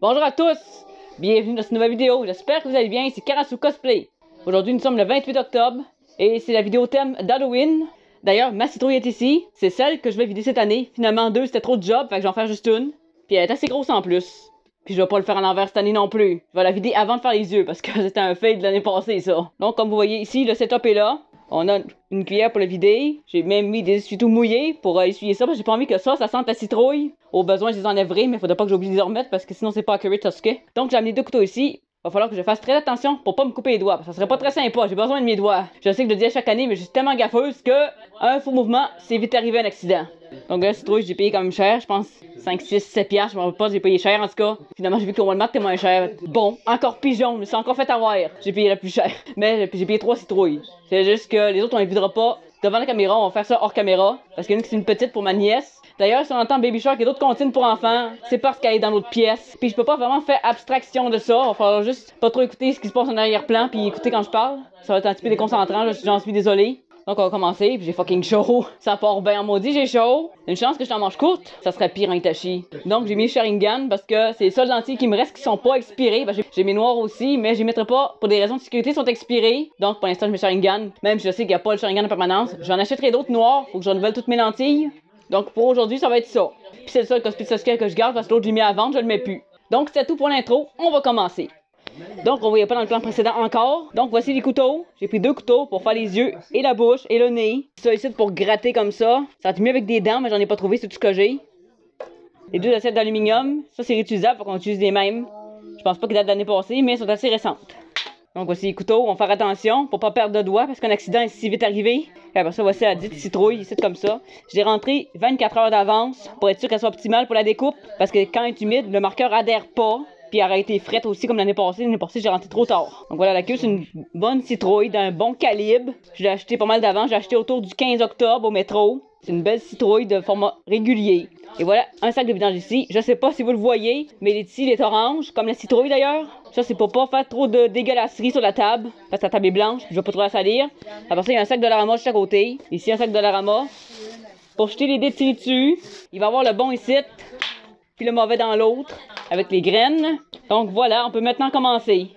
Bonjour à tous, bienvenue dans cette nouvelle vidéo, j'espère que vous allez bien, c'est Karasu Cosplay. Aujourd'hui nous sommes le 28 octobre et c'est la vidéo thème d'Halloween. D'ailleurs ma citrouille est ici, c'est celle que je vais vider cette année. Finalement deux c'était trop de job, fait que je vais en faire juste une. Puis elle est assez grosse en plus. Puis je vais pas le faire à l'envers cette année non plus. Je vais la vider avant de faire les yeux parce que c'était un fail de l'année passée ça. Donc comme vous voyez ici, le setup est là. On a une cuillère pour le vider. J'ai même mis des essuie-tout mouillés pour essuyer ça parce que j'ai pas envie que ça sente la citrouille. Au besoin, je les enlèverai, mais faudrait pas que j'oublie de les remettre parce que sinon c'est pas accurate ça ce que. Donc j'ai amené deux couteaux ici. Va falloir que je fasse très attention pour pas me couper les doigts. Parce que ça serait pas très sympa. J'ai besoin de mes doigts. Je sais que je le dis à chaque année, mais je suis tellement gaffeuse que un faux mouvement, c'est vite arrivé un accident. Donc la citrouille, j'ai payé quand même cher. Je pense 5, 6, 7 piastres. Je me rappelle pas, j'ai payé cher en tout cas. Finalement, j'ai vu que le Walmart était moins cher. Bon, encore pigeon. Je me suis encore fait avoir. J'ai payé la plus chère. Mais j'ai payé 3 citrouilles. C'est juste que les autres, on les videra pas devant la caméra. On va faire ça hors caméra. Parce qu'il y en a qui c'est une petite pour ma nièce. D'ailleurs, si on entend Baby Shark et d'autres comptines pour enfants, c'est parce qu'elle est dans l'autre pièce. Puis je peux pas vraiment faire abstraction de ça. Il va falloir juste pas trop écouter ce qui se passe en arrière-plan puis écouter quand je parle. Ça va être un petit peu déconcentrant, j'en suis désolé. Donc on va commencer, puis j'ai fucking chaud. Ça part bien en maudit, j'ai chaud. Une chance que je t'en mange courte, ça serait pire en Itachi. Donc j'ai mis le Sharingan parce que c'est les seuls lentilles qui me restent qui sont pas expirées. J'ai mes noirs aussi, mais je les mettrai pas pour des raisons de sécurité, sont expirées. Donc pour l'instant je mets Sharingan. Même si je sais qu'il n'y a pas le Sharingan en permanence. J'en achèterai d'autres noirs, faut que je renouvelle toutes mes lentilles. Donc pour aujourd'hui ça va être ça. Puis c'est le seul cosplay de Sasuke que je garde parce que l'autre j'ai mis à vendre, je le mets plus. Donc c'est tout pour l'intro, on va commencer. Donc on voyait pas dans le plan précédent encore. Donc voici les couteaux. J'ai pris deux couteaux pour faire les yeux et la bouche et le nez. Ça ici pour gratter comme ça. Ça va être mieux avec des dents mais j'en ai pas trouvé, c'est tout ce que j'ai. Les deux assiettes d'aluminium. Ça c'est réutilisable, faut qu'on utilise les mêmes. Je pense pas qu'ils datent de l'année passée mais elles sont assez récentes. Donc voici les couteaux, on va faire attention pour pas perdre de doigts parce qu'un accident est si vite arrivé. Et après ça voici la dite citrouille ici comme ça. J'ai rentré 24 heures d'avance pour être sûr qu'elle soit optimale pour la découpe. Parce que quand elle est humide, le marqueur adhère pas. Puis elle a été frette aussi comme l'année passée. L'année passée, j'ai rentré trop tard. Donc voilà, la queue, c'est une bonne citrouille d'un bon calibre. Je l'ai acheté pas mal d'avant. J'ai acheté autour du 15 octobre au métro. C'est une belle citrouille de format régulier. Et voilà, un sac de vidange ici. Je sais pas si vous le voyez, mais ici, il est orange, comme la citrouille d'ailleurs. Ça, c'est pour pas faire trop de dégueulasserie sur la table. Parce que la table est blanche, je vais pas trop la salir. Après ça, il y a un sac de Dollarama juste à côté. Ici, un sac de Dollarama. Pour jeter les détritus, il va y avoir le bon ici. Puis le mauvais dans l'autre, avec les graines. Donc voilà, on peut maintenant commencer.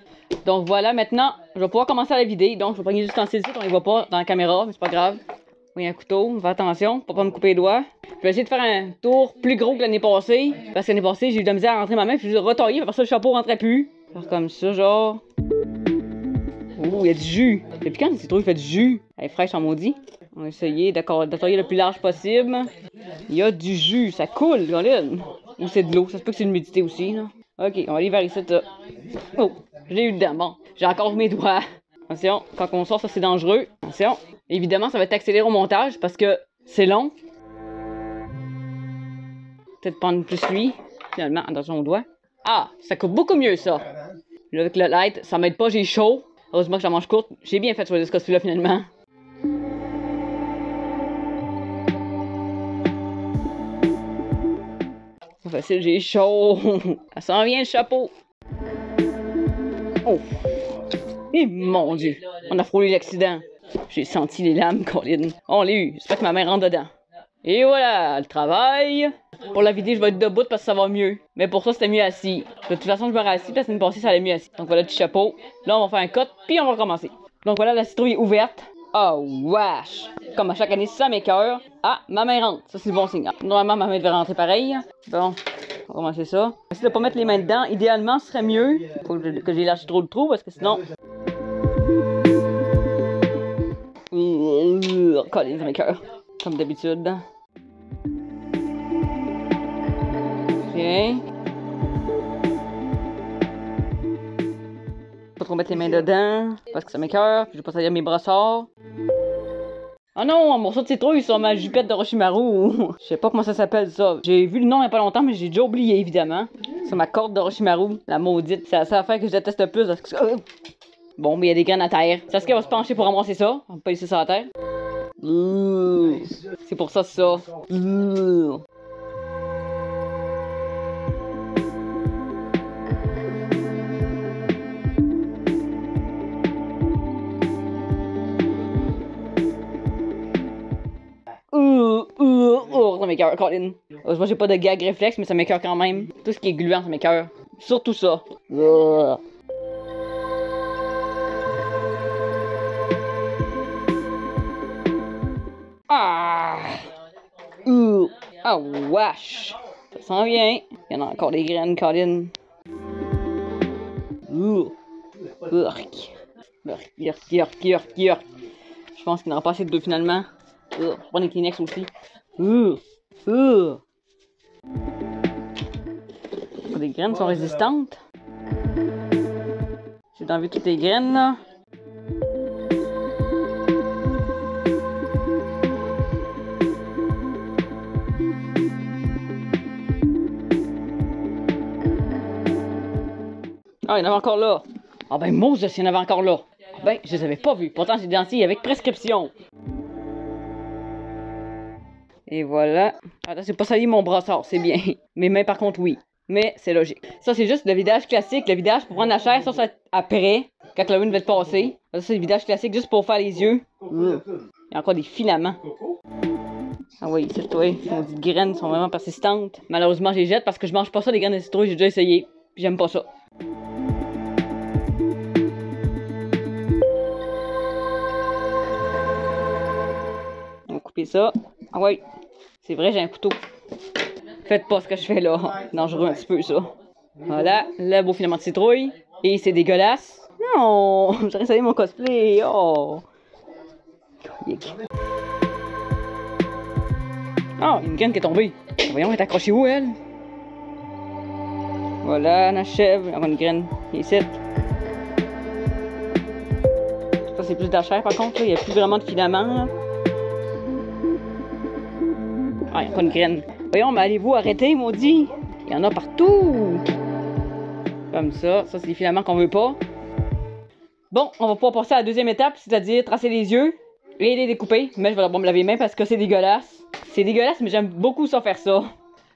Donc voilà, maintenant, je vais pouvoir commencer à la vider. Donc je vais prendre les ustensiles ici, on les voit pas dans la caméra, mais c'est pas grave. Oui, un couteau, fais attention, pour pas me couper les doigts. Je vais essayer de faire un tour plus gros que l'année passée. Parce que l'année passée, j'ai eu de la misère à rentrer ma main, puis je l'ai retaillé, parce que le chapeau rentrait plus. Faire comme ça, genre. Ouh, il y a du jus. Depuis quand cette citrouille fait du jus? Elle est fraîche en maudit. On va essayer d'attailler le plus large possible. Il y a du jus, ça coule, Colin. Ou c'est de l'eau, ça se peut que c'est de l'humidité aussi, là. Ok, on va aller vers ici, là. Oh, je l'ai eu dedans, bon. J'ai encore mes doigts. Attention, quand on sort, ça c'est dangereux. Attention. Évidemment, ça va être accéléré au montage parce que c'est long. Peut-être prendre plus lui. Finalement, attention aux doigts. Ah, ça coupe beaucoup mieux, ça. Là, avec le light, ça m'aide pas, j'ai chaud. Heureusement que je la mange courte. J'ai bien fait de choisir ce cosplay-là, finalement. C'est facile, j'ai chaud. Ça s'en vient le chapeau. Oh. Et mon Dieu, on a frôlé l'accident. J'ai senti les lames, Colin. On l'a eu, j'espère que ma main rentre dedans. Et voilà, le travail. Pour la vidéo, je vais être debout parce que ça va mieux. Mais pour ça, c'était mieux assis. De toute façon, je me rassis parce que l'année passée, ça allait mieux assis. Donc voilà le petit chapeau. Là, on va faire un cut, puis on va recommencer. Donc voilà, la citrouille est ouverte. Oh, wesh! Comme à chaque année, ça m'écoeure. Ah, ma main rentre. Ça, c'est le bon signe. Normalement, ma main devait rentrer pareil. Bon, on va commencer ça. Essayer de pas mettre les mains dedans. Idéalement, ce serait mieux. Faut que j'ai lâché trop le trou parce que sinon. Colin, ça m'écoeure. Comme d'habitude. Ok. Pas trop mettre les mains dedans parce que ça m'écoeure. Puis je vais pas salir mes brossards. Oh non, un morceau de citrouille sur ma jupette d'Orochimaru. Je sais pas comment ça s'appelle ça. J'ai vu le nom il y a pas longtemps, mais j'ai déjà oublié évidemment. C'est ma corde d'Orochimaru, la maudite. C'est la affaire que je déteste le plus. Parce que... Bon, mais il y a des graines à terre. Sasuke va se pencher pour ramasser ça. On va pas laisser ça à terre. C'est pour ça, ça. Ça m'écoeure, Colin. Moi, j'ai pas de gag réflexe, mais ça m'écoeure quand même. Tout ce qui est gluant, ça m'écoeure. Surtout ça. Ah! Ah, wesh! Ça sent bien. Il y en a encore des graines, Colin. Urk. Urk. Je pense qu'il n'en a pas assez de deux finalement. Je vais prendre des Kleenex aussi. Les graines sont résistantes. J'ai enlevé toutes les graines là. Ah, il y en avait encore là. Ah ben, Moses, il y en avait encore là. Ah ben, je les avais pas vus. Pourtant, c'est des lentilles avec prescription. Et voilà. Attends, c'est pas sali mon brassard, c'est bien. Mes mains, par contre, oui. Mais c'est logique. Ça, c'est juste le vidage classique. Le vidage pour prendre la chair, ça après, quand la lune va être passée. Ça, c'est le vidage classique juste pour faire les yeux. Il y a encore des filaments. Ah oui, c'est toi. Les graines sont vraiment persistantes. Malheureusement, je les jette parce que je mange pas ça, les graines de citrouille. J'ai déjà essayé. Puis j'aime pas ça. On va couper ça. Ah oui, c'est vrai, j'ai un couteau. Faites pas ce que je fais là. Dangereux un petit peu, ça. Voilà, le beau filament de citrouille. Et c'est dégueulasse. Non, j'aurais essayé mon cosplay. Oh. Oh, une graine qui est tombée. Voyons, elle est accrochée où, elle? Voilà, on achève. On a une graine ici. Ça, c'est plus de la chair, par contre. Il n'y a plus vraiment de filament. Ah, il n'y a pas une graine. Voyons, mais allez-vous arrêter, maudit? Il y en a partout. Comme ça. Ça, c'est des filaments qu'on veut pas. Bon, on va pouvoir passer à la deuxième étape, c'est-à-dire tracer les yeux et les découper. Mais je vais d'abord me laver les mains parce que c'est dégueulasse. C'est dégueulasse, mais j'aime beaucoup ça faire ça.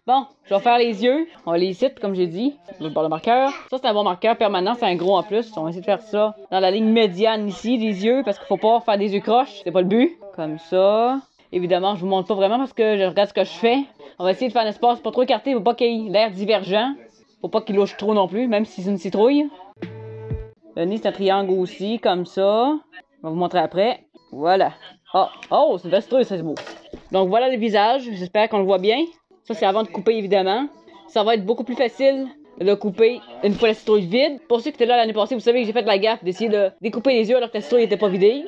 Bon, je vais faire les yeux. On va les citer, comme j'ai dit. Je vais par le marqueur. Ça, c'est un bon marqueur permanent. C'est un gros en plus. On va essayer de faire ça dans la ligne médiane ici, les yeux, parce qu'il faut pas faire des yeux croches. C'est pas le but. Comme ça. Évidemment, je vous montre pas vraiment parce que je regarde ce que je fais. On va essayer de faire un espace pas trop écarté. Faut pas qu'il y ait l'air divergent. Faut pas qu'il louche trop non plus, même si c'est une citrouille. Le nez, c'est un triangle aussi, comme ça. On va vous montrer après. Voilà. Oh, c'est une belle citrouille, ça, c'est beau. Donc, voilà le visage. J'espère qu'on le voit bien. Ça, c'est avant de couper, évidemment. Ça va être beaucoup plus facile de le couper une fois la citrouille vide. Pour ceux qui étaient là l'année passée, vous savez que j'ai fait la gaffe d'essayer de découper les yeux alors que la citrouille n'était pas vidée.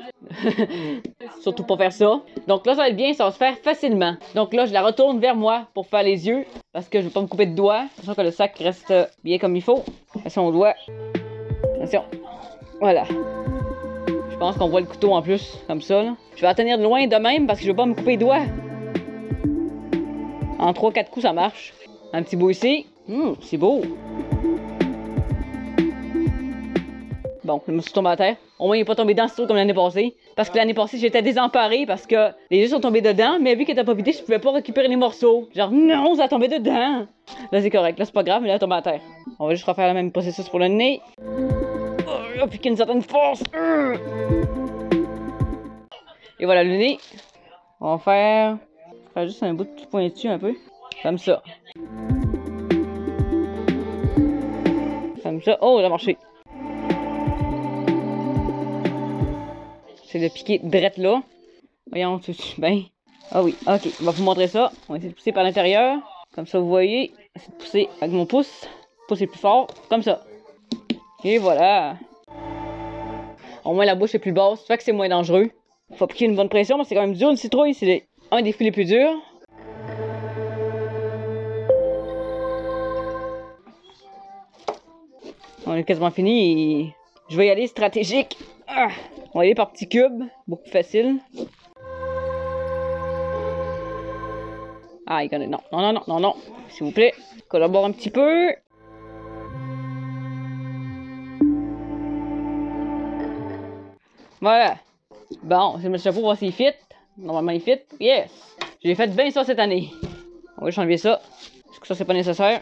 Surtout pas faire ça. Donc là, ça va être bien, ça va se faire facilement. Donc là, je la retourne vers moi pour faire les yeux. Parce que je ne vais pas me couper de doigts. Attention que le sac reste bien comme il faut. Attention au doigt. Attention. Voilà. Je pense qu'on voit le couteau en plus, comme ça. Là. Je vais la tenir de loin de même parce que je ne veux pas me couper les doigts. En 3-4 coups, ça marche. Un petit bout ici. C'est beau. Bon, je me suis tombé à terre. Au moins, il n'est pas tombé dans ce trou comme l'année passée. Parce que l'année passée, j'étais désemparée parce que les yeux sont tombés dedans. Mais vu qu'elle n'était pas vidée, je pouvais pas récupérer les morceaux. Genre, non, ça a tombé dedans. Là, c'est correct. Là, c'est pas grave, mais là, elle est tombée à terre. On va juste refaire le même processus pour le nez. Appliquer une certaine force. Et voilà le nez. On va faire juste un bout de pointu un peu. Comme ça. Comme ça. Oh, ça a marché. C'est de piquer drette là. Voyons, ben. Ah oui, ok. On va vous montrer ça. On va essayer de pousser par l'intérieur. Comme ça, vous voyez. On va essayer de pousser avec mon pouce. Pousser plus fort. Comme ça. Et voilà. Au moins, la bouche est plus basse. Ça fait que c'est moins dangereux. Faut appliquer une bonne pression, mais c'est quand même dur. Une citrouille, c'est un des fruits les plus durs. On est quasiment fini. Et je vais y aller stratégique. On va y aller par petits cubes. Beaucoup plus facile. Ah, il connaît. Non. S'il vous plaît. Collabore un petit peu. Voilà. Bon, je vais mettre le chapeau pour voir s'il fit. Normalement, il fit. Yes! J'ai fait bien ça cette année. On va juste enlever ça. Parce que ça, c'est pas nécessaire.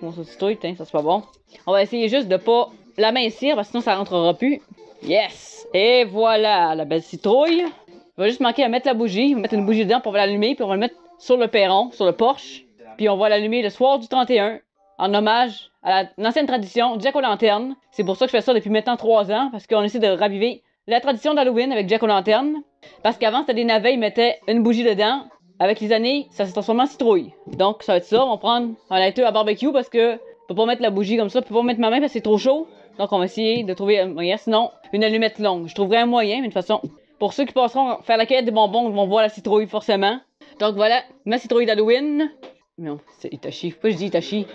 Bon, ça, c'est tout. Ça, c'est pas bon. On va essayer juste de pas l'amincir parce que sinon, ça rentrera plus. Yes! Et voilà, la belle citrouille. Il va juste manquer à mettre la bougie. On va mettre une bougie dedans pour l'allumer. Puis on va le mettre sur le perron, sur le porche. Puis on va l'allumer le soir du 31. en hommage à l'ancienne tradition Jack-o'-lanterne. C'est pour ça que je fais ça depuis maintenant 3 ans, parce qu'on essaie de raviver la tradition d'Halloween avec Jack-o'-lanterne. Parce qu'avant, c'était des navets, ils mettaient une bougie dedans. Avec les années, ça s'est transformé en citrouille. Donc, ça va être ça. On va prendre un lighter à barbecue parce que je peux pas mettre la bougie comme ça. Je peux pas mettre ma main parce que c'est trop chaud. Donc, on va essayer de trouver un moyen. Sinon, une allumette longue. Je trouverai un moyen, mais de toute façon, pour ceux qui passeront faire la cueillette des bonbons, ils vont voir la citrouille forcément. Donc, voilà, ma citrouille d'Halloween. Non, c'est Itachi. Pourquoi je dis Itachi?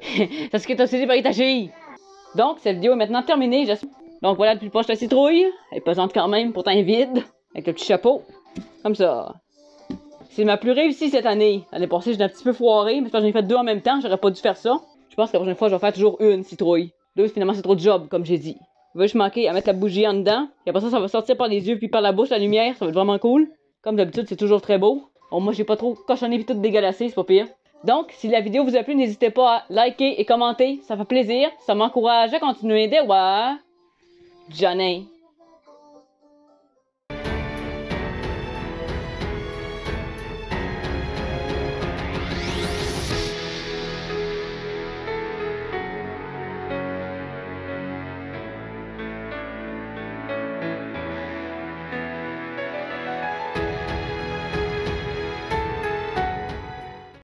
C'est ce qui est obsédé par Itachi. Donc, cette vidéo est maintenant terminée. Donc, voilà, depuis le poche la citrouille. Elle est pesante quand même, pourtant elle est vide. Avec le petit chapeau. Comme ça. C'est ma plus réussie cette année. L'année passée, j'ai un petit peu foiré, mais j'en ai fait 2 en même temps, j'aurais pas dû faire ça. Je pense que la prochaine fois, je vais faire toujours une citrouille. 2, finalement, c'est trop de job, comme j'ai dit. Il va juste manquer à mettre la bougie en dedans. Et après ça, ça va sortir par les yeux puis par la bouche, la lumière. Ça va être vraiment cool. Comme d'habitude, c'est toujours très beau. Bon, moi, j'ai pas trop cochonné puis tout dégueulassé, c'est pas pire. Donc, si la vidéo vous a plu, n'hésitez pas à liker et commenter. Ça fait plaisir. Ça m'encourage à continuer. Des Johnny.